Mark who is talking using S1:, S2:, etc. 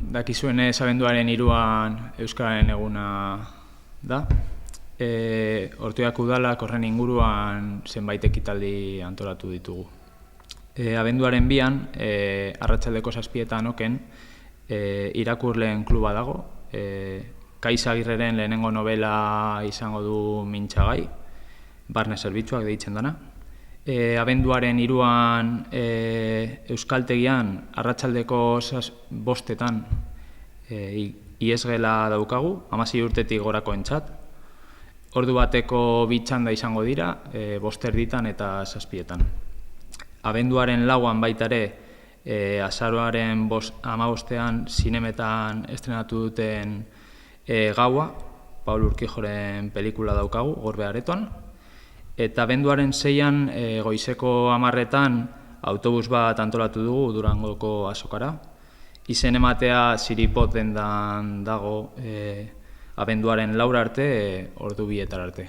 S1: dakizuenez abenduaren 3an Euskararen eguna da. Ortuak udalak horren inguruan zenbait ekitaldi antolatu ditugu. Abenduaren 2an, arratsaldeko 7etan oken, irakurleen kluba dago. Kaiz Agirreren lehenengo novela izango du mintzagai, barne zerbitzuak deitzen dana. Abenduaren 3an Euskaltegian arratsaldeko 5etan iesgela daukagu, 16 urtetik gorakoentzat. Ordu bateko bi txanda izango dira, 5:00 eta 7etan. Abenduaren 4an baita ere, azaroaren 15ean zinemetan estrenatu duten Gaua, Paul Urquijoren pelikula daukagu, Gorbe Aretoan. Eta abenduaren 6an, goizeko 10etan, autobus bat antolatu dugu Durangoko azokara. Izen ematea Ziripot dendan dago abenduaren 4 arte, ordu 2 arte.